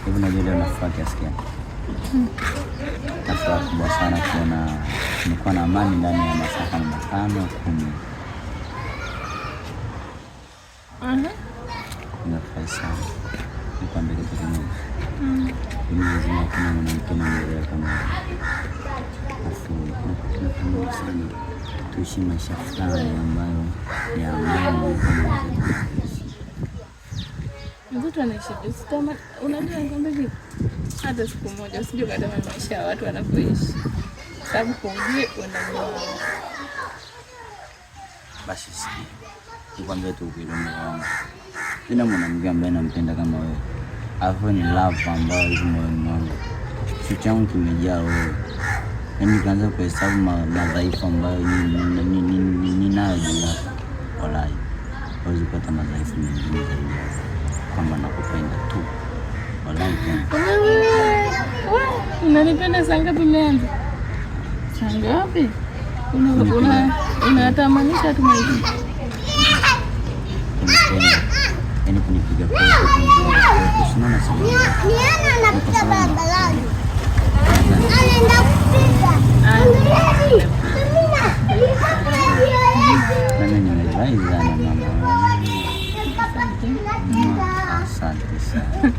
Hivi najua leo nafuraha kiasi gani? Nafuraha kubwa sana kuona nilikuwa na amani ndani ya masaa kama 5-10. Nimefurahi sana. Nikwambia kitu kimoja. Dunia nzima kuna mwanamke mmoja kama natamani sana tuishi maisha fulani ambayo ni amani. Mtoto anaishi kama unajua ngombe vipi? Hata siku moja usije kadama maisha ya watu wanapoishi. Sababu kuongea unajua. Basi nikwambie tu ukweli wangu. Sina mwanamke ambaye nampenda kama wewe. Alafu ni love ambayo iko moyoni mwangu. Kichwa changu kimejaa wewe. Yaani kaanza kuhesabu madhaifu ambayo ninayo juu yako. Walai. Hawezi kupata madhaifu mengine zaidi yako. Kwamba nakupenda tu. Walai tena. Unanipenda saa ngapi umeanza? Saa ngapi? Unatamanisha tu maisha. Yaani kunipiga kwa usimama sana. Niana anapita barabarani. Anaenda kupiga. Mimi nimefurahi sana mama. Asante sana.